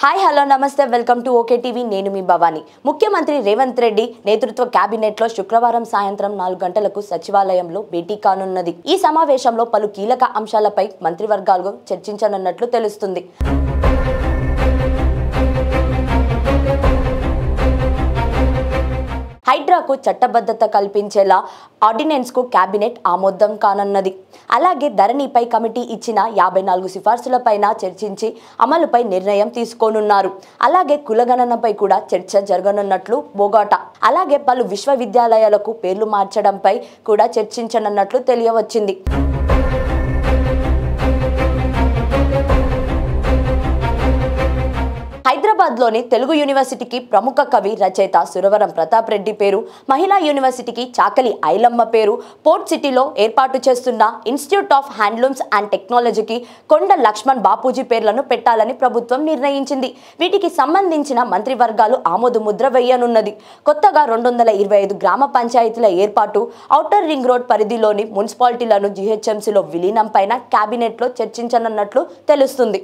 Hi hello నమస్తే welcome to okay TV నేను మీ భవాని ముఖ్యమంత్రి రేవంత్ రెడ్డి నేతృత్వ కేబినెట్ లో శుక్రవారం సాయంత్రం 4 గంటలకు సచివాలయంలో భేటీ కానున్నది। ఈ సమావేశంలో పలు కీలక అంశాలపై మంత్రివర్గాలు చర్చించనున్నట్లు తెలుస్తుంది। హైడ్రాకు చట్టబద్ధత కల్పించేలా ఆర్డినెన్స్ కు కేబినెట్ ఆమోదం కానున్నది। అలాగే ధరణిపై కమిటీ ఇచ్చిన 54 సిఫార్సులపైన చర్చించి అమలుపై నిర్ణయం తీసుకోనున్నారు। అలాగే కులగణనపై కూడా చర్చ జరగనున్నట్లు బోగాటా। అలాగే పలు విశ్వవిద్యాలయాలకు పేర్లు మార్చడంపై కూడా చర్చించనున్నట్లు తెలియవచ్చింది। హైదరాబాద్లోని తెలుగు యూనివర్సిటీకి ప్రముఖ కవి రచయిత సురవరం ప్రతాప్ రెడ్డి పేరు, మహిళా యూనివర్సిటీకి చాకలి ఐలమ్మ పేరు, పోర్ట్ సిటీలో ఏర్పాటు చేస్తున్న ఇన్స్టిట్యూట్ ఆఫ్ హ్యాండ్లూమ్స్ అండ్ టెక్నాలజీకి కొండ లక్ష్మణ్ బాపూజీ పేర్లను పెట్టాలని ప్రభుత్వం నిర్ణయించింది। వీటికి సంబంధించిన మంత్రివర్గాలు ఆమోద ముద్ర వేయనున్నది। కొత్తగా 225 గ్రామ పంచాయతీల ఏర్పాటు, ఔటర్ రింగ్ రోడ్ పరిధిలోని మున్సిపాలిటీలను జీహెచ్ఎంసీలో విలీనం పైన కేబినెట్లో చర్చించనున్నట్లు తెలుస్తుంది।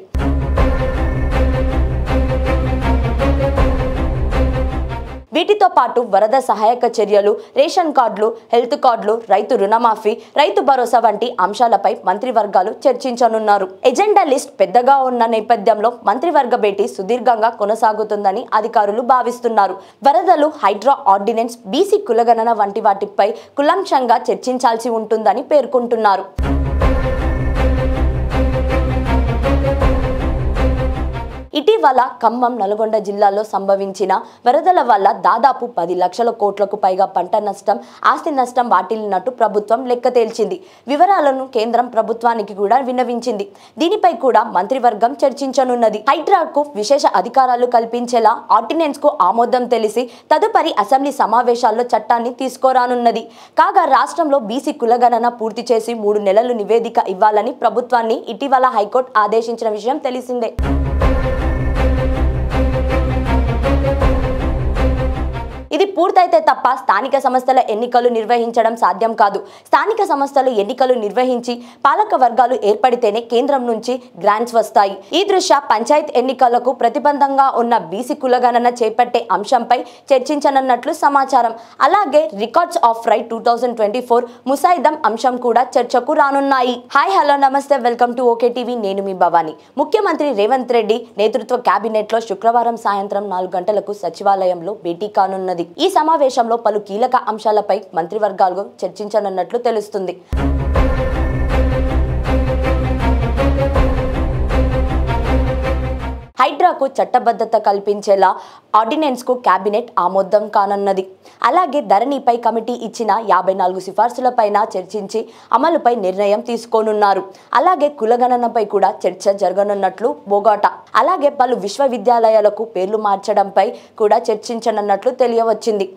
వీటితో పాటు వరద సహాయక చర్యలు, రేషన్ కార్డులు, హెల్త్ కార్డులు, రైతు రుణమాఫీ, రైతు భరోసా వంటి అంశాలపై మంత్రివర్గాలు చర్చించనున్నారు। ఎజెండా లిస్ట్ పెద్దగా ఉన్న నేపథ్యంలో మంత్రివర్గ భేటీ సుదీర్ఘంగా కొనసాగుతుందని అధికారులు భావిస్తున్నారు। వరదలు, హైడ్రా ఆర్డినెన్స్, బీసీ కులగణన వంటి వాటిపై కులంశంగా చర్చించాల్సి ఉంటుందని పేర్కొంటున్నారు। ఇటీవల ఖమ్మం, నల్గొండ జిల్లాల్లో సంభవించిన వరదల వల్ల దాదాపు 10 లక్షల కోట్లకు పైగా పంట నష్టం, ఆస్తి నష్టం వాటిల్లినట్టు ప్రభుత్వం లెక్క తేల్చింది। వివరాలను కేంద్రం ప్రభుత్వానికి కూడా విన్నవించింది। దీనిపై కూడా మంత్రివర్గం చర్చించనున్నది। హైడ్రాకు విశేష అధికారాలు కల్పించేలా ఆర్డినెన్స్ కు ఆమోదం తెలిసి తదుపరి అసెంబ్లీ సమావేశాల్లో చట్టాన్ని తీసుకురానున్నది। కాగా రాష్ట్రంలో బీసీ కులగణన పూర్తి చేసి 3 నెలలు నివేదిక ఇవ్వాలని ప్రభుత్వాన్ని ఇటీవల హైకోర్టు ఆదేశించిన విషయం తెలిసిందే। ఇది పూర్తయితే తప్ప స్థానిక సంస్థల ఎన్నికలు నిర్వహించడం సాధ్యం కాదు। స్థానిక సంస్థలు ఎన్నికలు నిర్వహించి పాలక వర్గాలు ఏర్పడితేనే కేంద్రం నుంచి గ్రాంట్స్ వస్తాయి। ఈ దృష్ట్యా పంచాయత్ ఎన్నికలకు ప్రతిబంధంగా ఉన్న బీసీ కులగణన చేపట్టే అంశంపై చర్చించనున్నట్లు సమాచారం। అలాగే రికార్డ్స్ ఆఫ్ రైట్ 2024 ముసాయిదం అంశం కూడా చర్చకు రానున్నాయి। హాయ్ హలో నమస్తే వెల్కమ్ టు ఓకే టీవీ నేను మీ భవాని ముఖ్యమంత్రి రేవంత్ రెడ్డి నేతృత్వ కేబినెట్ లో శుక్రవారం సాయంత్రం 4 గంటలకు సచివాలయంలో భేటీ కానున్నది। ఈ సమావేశంలో పలు కీలక అంశాలపై మంత్రివర్గాలు చర్చించనున్నట్లు తెలుస్తుంది। హైడ్రాకు చట్టబద్ధత కల్పించేలా ఆర్డినెన్స్ కు కేబినెట్ ఆమోదం కానున్నది। అలాగే ధరణిపై కమిటీ ఇచ్చిన 54 సిఫార్సులపైన చర్చించి అమలుపై నిర్ణయం తీసుకోనున్నారు। అలాగే కులగణనపై కూడా చర్చ జరగనున్నట్లు బోగాటా। అలాగే పలు విశ్వవిద్యాలయాలకు పేర్లు మార్చడంపై కూడా చర్చించనున్నట్లు తెలియవచ్చింది।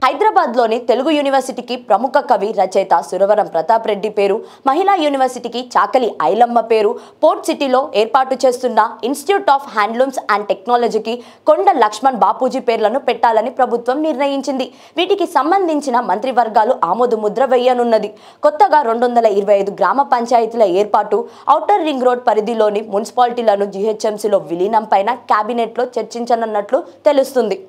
హైదరాబాద్లోని తెలుగు యూనివర్సిటీకి ప్రముఖ కవి రచయిత సురవరం ప్రతాప్ రెడ్డి పేరు, మహిళా యూనివర్సిటీకి చాకలి ఐలమ్మ పేరు, పోర్ట్ సిటీలో ఏర్పాటు చేస్తున్న ఇన్స్టిట్యూట్ ఆఫ్ హ్యాండ్లూమ్స్ అండ్ టెక్నాలజీకి కొండ లక్ష్మణ్ బాపూజీ పేర్లను పెట్టాలని ప్రభుత్వం నిర్ణయించింది। వీటికి సంబంధించిన మంత్రివర్గాలు ఆమోద ముద్ర వేయనున్నది। కొత్తగా 225 గ్రామ పంచాయతీల ఏర్పాటు, ఔటర్ రింగ్ రోడ్ పరిధిలోని మున్సిపాలిటీలను జీహెచ్ఎంసీలో విలీనం పైన కేబినెట్లో చర్చించనున్నట్లు తెలుస్తుంది।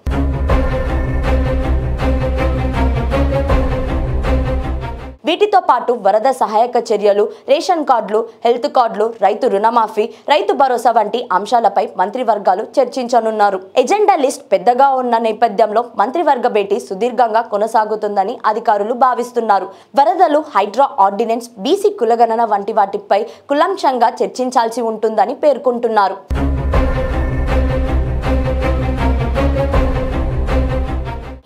వీటితో పాటు వరద సహాయక చర్యలు, రేషన్ కార్డులు, హెల్త్ కార్డులు, రైతు రుణమాఫీ, రైతు భరోసా వంటి అంశాలపై మంత్రివర్గాలు చర్చించనున్నారు। ఎజెండా లిస్ట్ పెద్దగా ఉన్న నేపథ్యంలో మంత్రివర్గ భేటీ సుదీర్ఘంగా కొనసాగుతుందని అధికారులు భావిస్తున్నారు। వరదలు, హైడ్రా ఆర్డినెన్స్, బీసీ కులగణన వంటి వాటిపై కులంశంగా చర్చించాల్సి ఉంటుందని పేర్కొంటున్నారు।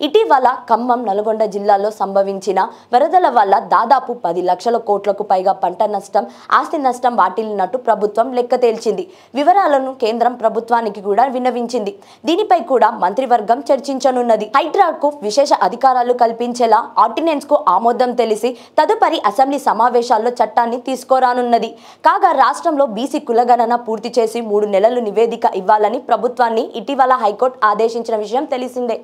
ఇటీవల ఖమ్మం, నల్గొండ జిల్లాల్లో సంభవించిన వరదల వల్ల దాదాపు 10 లక్షల కోట్లకు పైగా పంట నష్టం, ఆస్తి నష్టం వాటిల్లినట్టు ప్రభుత్వం లెక్క తేల్చింది। వివరాలను కేంద్రం ప్రభుత్వానికి కూడా విన్నవించింది। దీనిపై కూడా మంత్రివర్గం చర్చించనున్నది। హైడ్రాకు విశేష అధికారాలు కల్పించేలా ఆర్డినెన్స్ కు ఆమోదం తెలిసి తదుపరి అసెంబ్లీ సమావేశాల్లో చట్టాన్ని తీసుకురానున్నది। కాగా రాష్ట్రంలో బీసీ కులగణన పూర్తి చేసి 3 నెలలు నివేదిక ఇవ్వాలని ప్రభుత్వాన్ని ఇటీవల హైకోర్టు ఆదేశించిన విషయం తెలిసిందే।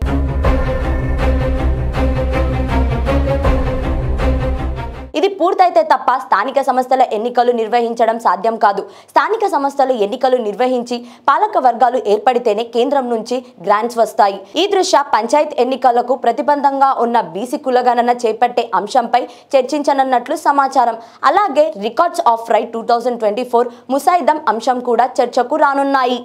ఇది పూర్తయితే తప్ప స్థానిక సంస్థల ఎన్నికలు నిర్వహించడం సాధ్యం కాదు. స్థానిక సంస్థలు ఎన్నికలు నిర్వహించి పాలక వర్గాలు ఏర్పడితేనే కేంద్రం నుంచి గ్రాంట్స్ వస్తాయి. ఈ దృష్ట్యా పంచాయత్ ఎన్నికలకు ప్రతిబంధంగా ఉన్న బీసీ కులగణన చేపట్టే అంశంపై చర్చించనున్నట్లు సమాచారం. అలాగే రికార్డ్స్ ఆఫ్ రైట్ 2024 ముసాయిదా అంశం కూడా చర్చకు రానున్నాయి.